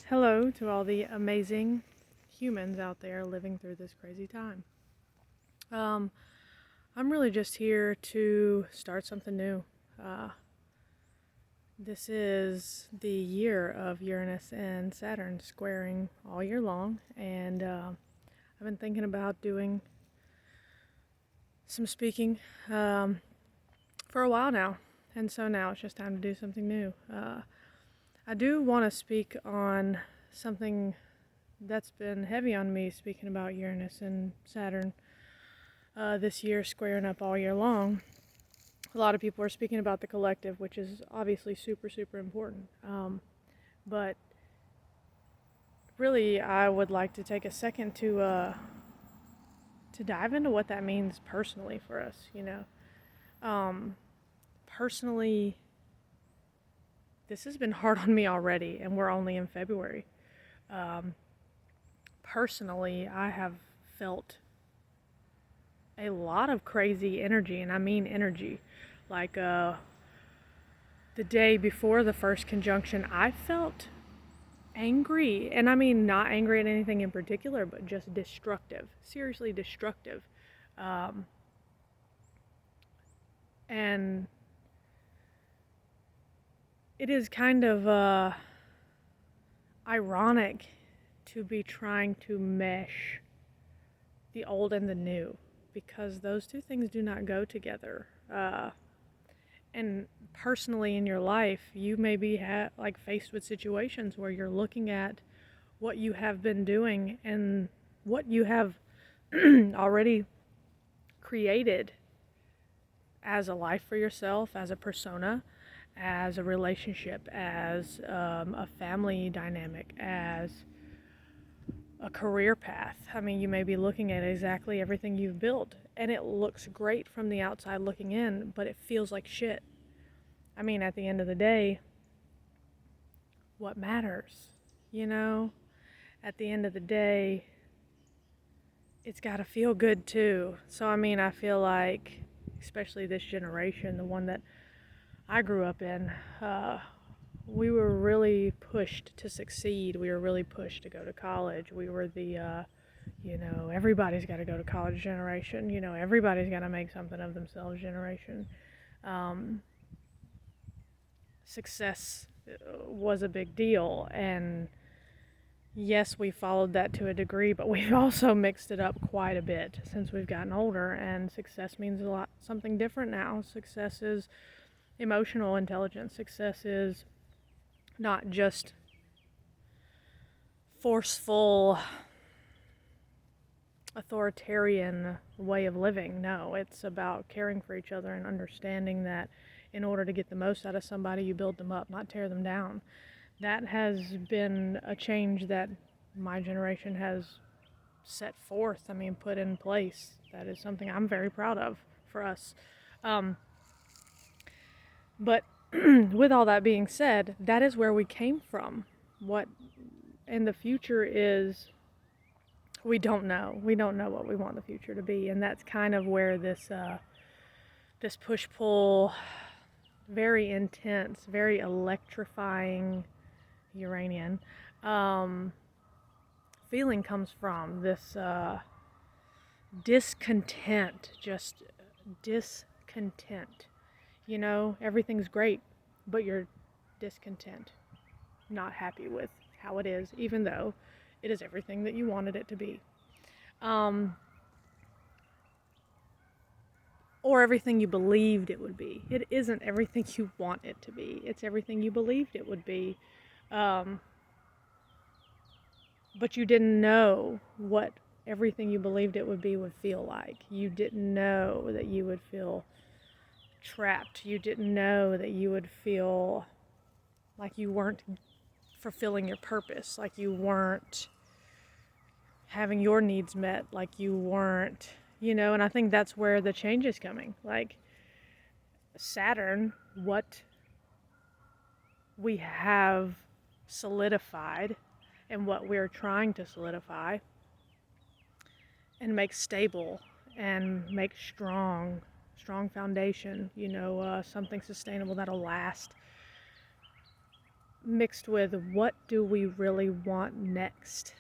Hello to all the amazing humans out there living through this crazy time. Um, I'm really just here to start something new. Uh, this is the year of Uranus and Saturn squaring all year long, and I've been thinking about doing some speaking for a while now, and so now it's just time to do something new. I do want to speak on something that's been heavy on me, speaking about Uranus and Saturn this year squaring up all year long. A lot of people are speaking about the collective, which is obviously super, super important. But really, I would like to take a second to dive into what that means personally for us. Personally, this has been hard on me already, and we're only in February. Personally, I have felt a lot of crazy energy, and I mean energy. Like the day before the first conjunction, I felt angry, and I mean not angry at anything in particular, but just destructive, seriously destructive. Um, and it is kind of ironic to be trying to mesh the old and the new, because those two things do not go together. And personally in your life, you may be faced with situations where you're looking at what you have been doing and what you have already created as a life for yourself, as a persona, as a relationship, as a family dynamic, as a career path. I mean, you may be looking at exactly everything you've built, and it looks great from the outside looking in, but it feels like shit. I mean, at the end of the day, what matters? You know? At the end of the day, it's got to feel good too. So, I mean, I feel like, especially this generation, the one that I grew up in, we were really pushed to succeed. We were really pushed to go to college. We were the, everybody's got to go to college generation. Everybody's got to make something of themselves generation. Success was a big deal, and yes, we followed that to a degree, but we've also mixed it up quite a bit since we've gotten older, and success means something different now. Success is emotional intelligence. Success is not just forceful, authoritarian way of living. No, it's about caring for each other and understanding that in order to get the most out of somebody, you build them up, not tear them down. That has been a change that my generation has set forth, put in place. That is something I'm very proud of for us. But with all that being said, that is where we came from. What in the future is, we don't know. We don't know what we want the future to be, and that's kind of where this push-pull, very intense, very electrifying Uranian feeling comes from. This discontent, just discontent. Everything's great, but you're discontent, not happy with how it is, even though it is everything that you wanted it to be. Or everything you believed it would be. It isn't everything you want it to be. It's everything you believed it would be. But you didn't know what everything you believed it would be would feel like. You didn't know that you would feel trapped. You didn't know that you would feel like you weren't fulfilling your purpose, like you weren't having your needs met, like you weren't, and I think that's where the change is coming. Like Saturn, what we have solidified and what we're trying to solidify and make stable and make strong foundation, something sustainable that'll last. mixed with what do we really want next.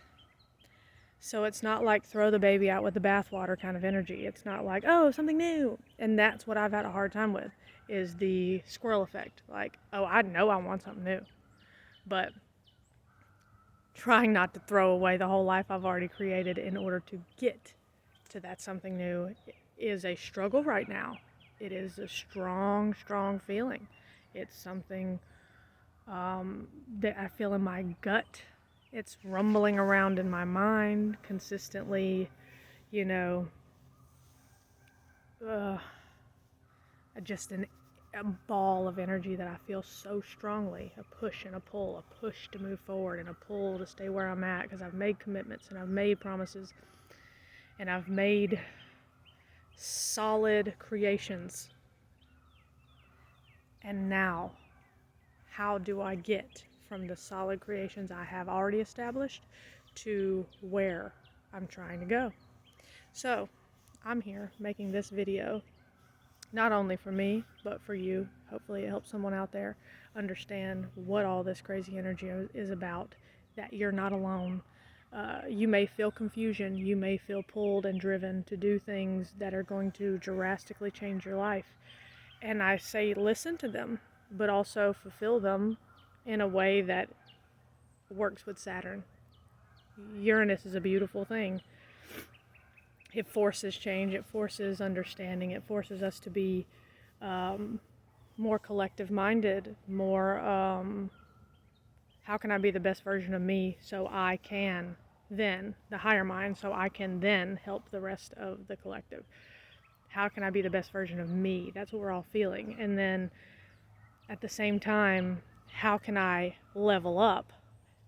So it's not like throw the baby out with the bathwater kind of energy. It's not like, oh, something new. And that's what I've had a hard time with, is the squirrel effect. Like, oh, I know I want something new. But trying not to throw away the whole life I've already created in order to get to that something new is a struggle right now. It is a strong, strong feeling. It's something that I feel in my gut. It's rumbling around in my mind consistently, you know, just a ball of energy that I feel so strongly. A push and a pull, a push to move forward and a pull to stay where I'm at, because I've made commitments and I've made promises and I've made solid creations. And now, how do I get from the solid creations I have already established to where I'm trying to go? So I'm here making this video not only for me, but for you. Hopefully it helps someone out there understand what all this crazy energy is about, that you're not alone. You may feel confusion, you may feel pulled and driven to do things that are going to drastically change your life. And I say listen to them, but also fulfill them in a way that works with Saturn. Uranus is a beautiful thing. It forces change, it forces understanding, it forces us to be more collective minded, more how can I be the best version of me so I can then, the higher mind, so I can then help the rest of the collective. How can I be the best version of me? That's what we're all feeling. And then at the same time, how can I level up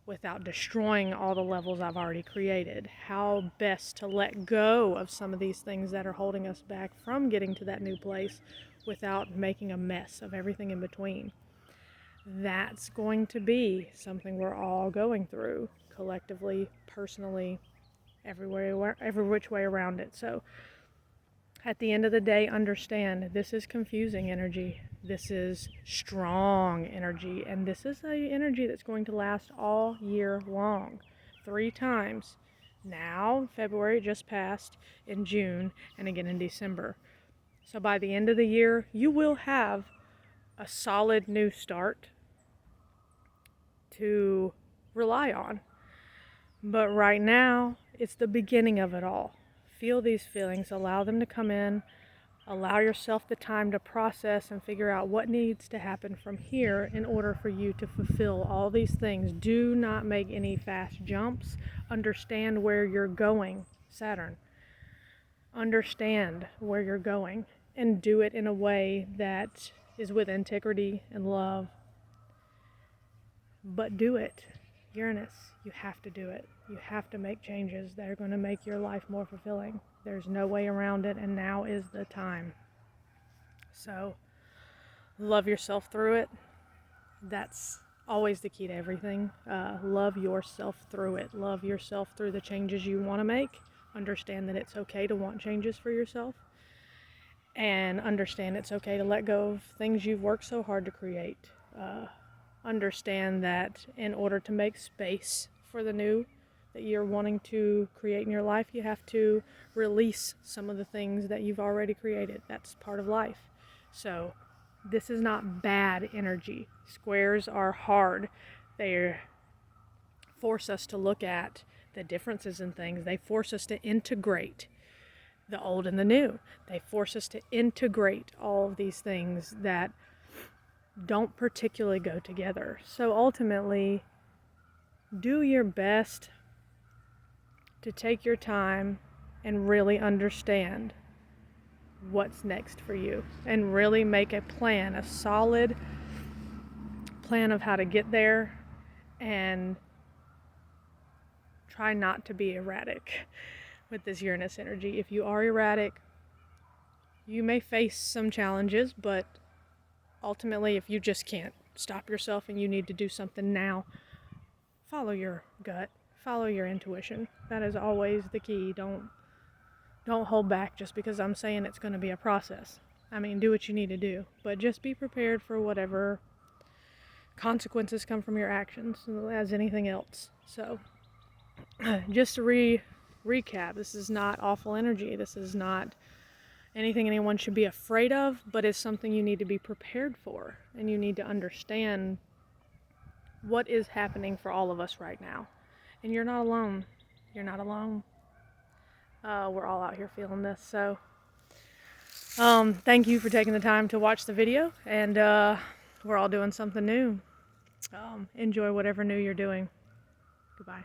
without destroying all the levels I've already created? How best to let go of some of these things that are holding us back from getting to that new place without making a mess of everything in between. That's going to be something we're all going through collectively, personally, every which way around it. So at the end of the day, understand this is confusing energy. This is strong energy, and this is an energy that's going to last all year long. 3 times. Now, February just passed, in June, and again in December. So by the end of the year, you will have a solid new start to rely on. But right now, it's the beginning of it all. Feel these feelings, allow them to come in, allow yourself the time to process and figure out what needs to happen from here in order for you to fulfill all these things. Do not make any fast jumps. Understand where you're going, Saturn. Understand where you're going and do it in a way that is with integrity and love. But do it. Uranus, you have to do it. You have to make changes that are going to make your life more fulfilling. There's no way around it, and now is the time. So, love yourself through it. That's always the key to everything. Love yourself through it. Love yourself through the changes you want to make. Understand that it's okay to want changes for yourself. And understand it's okay to let go of things you've worked so hard to create. Understand that in order to make space for the new that you're wanting to create in your life, you have to release some of the things that you've already created. That's part of life. So this is not bad energy. Squares are hard. They force us to look at the differences in things. They force us to integrate the old and the new. They force us to integrate all of these things that don't particularly go together. So ultimately, do your best to take your time and really understand what's next for you, and really make a plan, a solid plan of how to get there, and try not to be erratic with this Uranus energy. If you are erratic, you may face some challenges, but ultimately, if you just can't stop yourself and you need to do something now, follow your gut, follow your intuition. That is always the key. Don't hold back just because I'm saying it's going to be a process. I mean, do what you need to do, but just be prepared for whatever consequences come from your actions, as anything else. So, just to recap, this is not awful energy. This is not anything anyone should be afraid of, but it's something you need to be prepared for, and you need to understand what is happening for all of us right now. And you're not alone. You're not alone. We're all out here feeling this. So thank you for taking the time to watch the video, and we're all doing something new. Enjoy whatever new you're doing. Goodbye.